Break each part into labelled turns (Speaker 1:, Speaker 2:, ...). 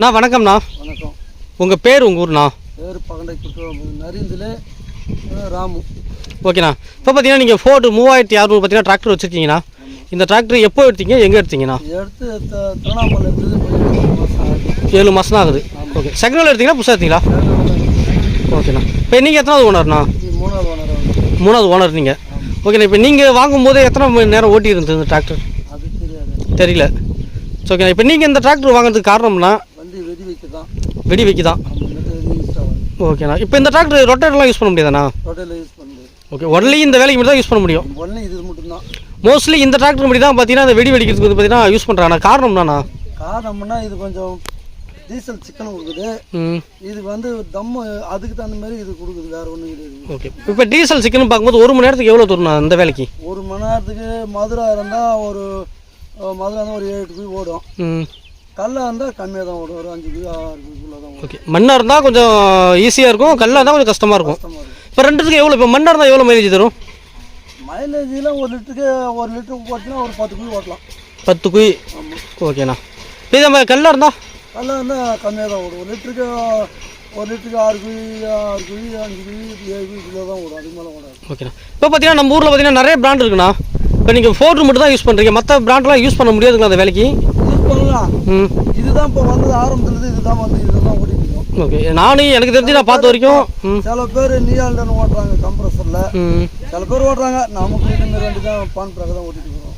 Speaker 1: அண்ணா வணக்கம்ண்ணா.
Speaker 2: வணக்கம்.
Speaker 1: உங்கள் பேர் உங்கள் ஊர்ண்ணா?
Speaker 2: பேர் பகண்டை நரிந்தில் ராமு.
Speaker 1: ஓகேண்ணா. இப்போ பார்த்தீங்கன்னா நீங்கள் ஃபோர்டு 3600 பார்த்தீங்கன்னா டிராக்டர் வச்சுருக்கீங்கண்ணா. இந்த டிராக்டர் எப்போ எடுத்தீங்க, எங்கே எடுத்தீங்கண்ணா?
Speaker 2: எடுத்து திருவண்ணாமலை எடுத்தது
Speaker 1: 7 மாதம் தான் ஆகுது. ஓகே. செகண்ட் ஹேண்ட் எடுத்தீங்களா, புதுசாக எடுத்தீங்களா? ஓகேண்ணா. இப்போ நீங்கள் எத்தனாவது ஓனர்ண்ணா?
Speaker 2: 3வது ஓனர்.
Speaker 1: 3வது ஓனர் நீங்கள். ஓகேண்ணா. இப்போ நீங்கள் வாங்கும்போது எத்தனை மணி நேரம் ஓட்டி இருந்தது இந்த டிராக்டர்?
Speaker 2: அது தெரியாது.
Speaker 1: தெரியல. ஓகேண்ணா. இப்போ நீங்கள் இந்த டிராக்டர் வாங்குறதுக்கு காரணம்னா
Speaker 2: வெடி வைக்க தான்.
Speaker 1: வெடி வைக்க தான். ஓகேண்ணா. இப்போ இந்த டிராக்டர் ரொட்டேட்டர்லாம் யூஸ் பண்ண முடியாதாண்ணா?
Speaker 2: ரொட்டேட்டர் யூஸ் பண்ண முடியாது.
Speaker 1: ஓகே. ஒன்லி இந்த வேலைக்கு மட்டும் தான் யூஸ் பண்ண முடியும்.
Speaker 2: ஒன்லி இது மட்டும்தான்.
Speaker 1: மோஸ்ட்லி இந்த டிராக்டர் மட்டும் தான் பார்த்தீங்கன்னா அந்த வெடி வெடிக்கிறதுக்கு வந்து பார்த்தீங்கன்னா யூஸ் பண்ணுறாங்க. காரணம்னா
Speaker 2: காரணம்னா இது கொஞ்சம் டீசல் சிக்கன் கொடுக்குது. இது வந்து தம்மு அதுக்கு தகுந்த மாதிரி இது கொடுக்குது, வேறு ஒன்றும் கிடையாது.
Speaker 1: ஓகே. இப்போ டீசல் சிக்கன் பார்க்கும்போது 1 மணி நேரத்துக்கு எவ்வளோ தரணும் இந்த வேலைக்கு?
Speaker 2: 1 மணி நேரத்துக்கு மதுரை இருந்தால் ஒரு 7 குழி ஓடும். கல்லாக இருந்தால் கம்மியாக தான் ஓடும், ஒரு 5 குழி 6 குழிக்குள்ளே தான் ஓடும்.
Speaker 1: ஓகே. மண்ணாக இருந்தால் கொஞ்சம் ஈஸியாக இருக்கும், கல்லாக இருந்தால் கொஞ்சம் கஷ்டமாக இருக்கும். இப்போ ரெண்டுத்துக்கு எவ்வளோ? இப்போ மண்ணாக இருந்தால் எவ்வளோ மைலேஜ் தரும்?
Speaker 2: மைலேஜில் 1 லிட்டருக்கு ஓட்டினா ஒரு 10 குழி ஓட்டலாம்.
Speaker 1: 10 குழி. ஓகேண்ணா. இப்போ நம்ம கல்லாக இருந்தால்
Speaker 2: கம்மியாக தான் ஓடும். 1 லிட்டருக்கு 6 குழி 5 குழி 7 குழிக்குள்ளே தான் ஓடும், அதுக்கு மேலே ஓடாது.
Speaker 1: ஓகேண்ணா. இப்போ பார்த்தீங்கன்னா நம்ம ஊரில் பார்த்தீங்கன்னா நிறைய பிராண்ட் இருக்குண்ணா. இப்போ நீங்கள் ஃபோர்டு மட்டும் தான் யூஸ் பண்ணுறீங்க, மற்ற பிராண்ட்லாம் யூஸ் பண்ண முடியாதுங்களா அந்த வேலைக்கு?
Speaker 2: யூஸ் பண்ணலாம். இதுதான் இப்போ வந்து ஆரம்பத்துலேருந்து இதுதான் ஓட்டிட்டு இருக்கோம்.
Speaker 1: ஓகே. நானும் எனக்கு தெரிஞ்சு நான் பார்த்த வரைக்கும்
Speaker 2: சில பேர் நியால்டன் ஓட்டுறாங்க கம்ப்ரஸரில், சில பேர் ஓட்டுறாங்க. நமக்கு இதுமாரி வண்டி தான் பான் பிராக தான் ஓட்டிட்டு இருக்கோம்.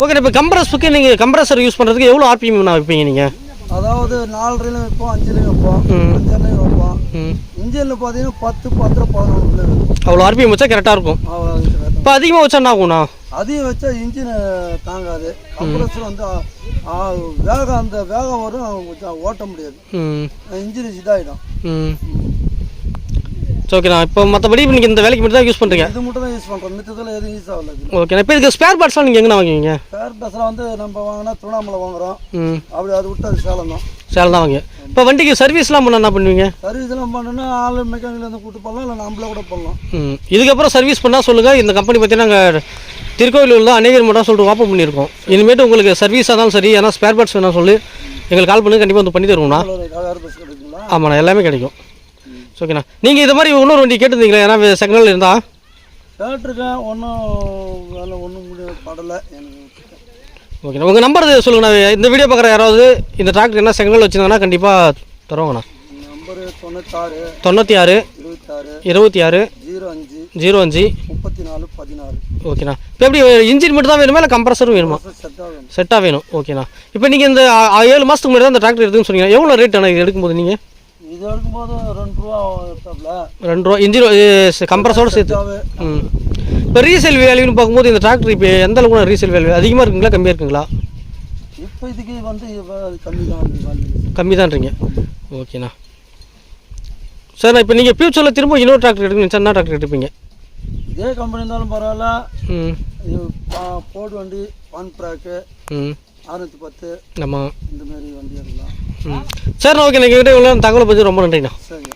Speaker 1: ஓகே. இப்போ கம்ப்ரஸருக்கு நீங்கள் கம்ப்ரஸர் யூஸ் பண்ணுறதுக்கு எவ்வளோ ஆர்பிஎம் நான் வைப்பீங்க நீங்கள்?
Speaker 2: அதாவது 4லையும் வைப்போம், 5லையும் வைப்போம், 5லையும் வைப்போம். இன்ஜினில் பார்த்தீங்கன்னா 10, 10, 11
Speaker 1: அவ்வளோ ஆர்பிஎம் வச்சா கரெக்டாக இருக்கும். இப்போ அதிகமாக வச்சா என்ன ஆகும்ண்ணா?
Speaker 2: அதிகம் வச்சா இன்ஜின் தாங்காது. கம்ப்ரஸர் வந்து வேகம், அந்த வேகம் வரும், ஓட்ட முடியாது. இன்ஜின் இதாகிடும்.
Speaker 1: ஓகேண்ணா. இப்போ மற்றபடி நீங்கள் இந்த வேலைக்கு மட்டும் தான் யூஸ் பண்ணுறீங்க?
Speaker 2: இது மட்டும் தான் யூஸ் பண்ணுறோம், மித்தத்தில் எதுவும் யூஸ் ஆகல.
Speaker 1: ஓகேண்ணா. இப்போ இதுக்கு ஸ்பேர் பார்ட்ஸ்லாம் நீங்கள் எங்கே வாங்குவீங்க?
Speaker 2: ஸ்பேர் பார்ட்ஸ்லாம் வந்து நம்ம வாங்கினா திருவண்ணாமலை வாங்குறோம். அப்படி அது விட்டு அது சேலம் தான்.
Speaker 1: சேலம் தான் வாங்க. இப்போ வண்டிக்கு சர்வீஸ்லாம் பண்ண என்ன பண்ணுவீங்க?
Speaker 2: சர்வீஸ்லாம் பண்ணணும்னா ஆள் மெக்கானிக்கில் வந்து கூப்பிட்டு போடலாம், இல்லை நம்மளே கூட பண்ணலாம்.
Speaker 1: இதுக்கப்புறம் சர்வீஸ் பண்ணால் சொல்லுங்கள். இந்த கம்பெனி பார்த்தீங்கன்னா நாங்கள் திருக்கோயிலூர் தான் அநேகர் மட்டும் சொல்லிட்டு ஓப்பன் பண்ணியிருக்கோம். இனிமேட்டு உங்களுக்கு சர்வீஸாக இருந்தாலும் சரி, ஏன்னா ஸ்பேர் பார்ட்ஸ் வேணால் சொல்லி எங்களுக்கு கால் பண்ணி கண்டிப்பாக வந்து பண்ணி தருவோம்ண்ணா. ஆமாண்ணா, எல்லாமே கிடைக்கும். ஓகேண்ணா. நீங்கள் இது மாதிரி இன்னொரு வண்டி கேட்டுருந்தீங்களா? ஏன்னா செகண்ட் ஹேண்டில் இருந்தால்
Speaker 2: கேட்டிருக்கேன், ஒன்றும் வேலை ஒன்றும் படலை எனக்கு.
Speaker 1: ஓகேண்ணா. உங்கள் நம்பர் சொல்லுங்கண்ணா. இந்த வீடியோ பார்க்குற யாராவது இந்த டிராக்டர் என்ன செகண்ட் ஹேண்டில் வச்சுருந்தாங்கன்னா கண்டிப்பாக தருவாங்கண்ணா.
Speaker 2: நம்பரு 96
Speaker 1: 96 26 05
Speaker 2: 34 16.
Speaker 1: ஓகேண்ணா. இப்போ எப்படி இன்ஜின் மட்டும் தான் வேணுமா, இல்லை கம்ப்ரஸரும் வேணுமா? செட்டாக வேணும். ஓகேண்ணா. இப்போ நீங்கள் இந்த 7 மாதத்துக்கு முன்னாடி தான் இந்த டிராக்டர் எடுத்துன்னு சொன்னீங்க. எவ்வளோ ரேட் ஆனால் இது எடுக்கும்போது நீங்கள்?
Speaker 2: இது எடுக்கும்போது 2 ரூபா எடுத்தாப்ல. 2
Speaker 1: ரூபா இன்ஜின் கம்ப்ரஸரோடு சேர்த்து. இப்போ ரீசேல் வேல்யூன்னு பார்க்கும்போது இந்த டிராக்டர் இப்போ எந்த அளவுக்கு ரீசேல் வேல்யூ அதிகமாக இருக்குங்களா, கம்மியாக இருக்குங்களா?
Speaker 2: இப்போ இதுக்கு வந்து கம்மி தான்.
Speaker 1: கம்மி தான்றீங்க. ஓகேண்ணா. சார், இப்போ நீங்கள் ஃபியூச்சரில் திரும்ப இன்னொரு டிராக்டர் எடுக்கணும், என்ன டிராக்டர் எடுப்பீங்க?
Speaker 2: இதே கம்பெனி இருந்தாலும் பரவாயில்ல. போர்டு வண்டி, பான் பிராக்கு, 610
Speaker 1: ஆமாம்,
Speaker 2: இந்த மாதிரி வண்டி எடுக்கலாம்.
Speaker 1: சார். ஓகே. நீங்கள் கிட்டே இவ்வளோ தகவலை பற்றி ரொம்ப நன்றிண்ணா.
Speaker 2: சரி.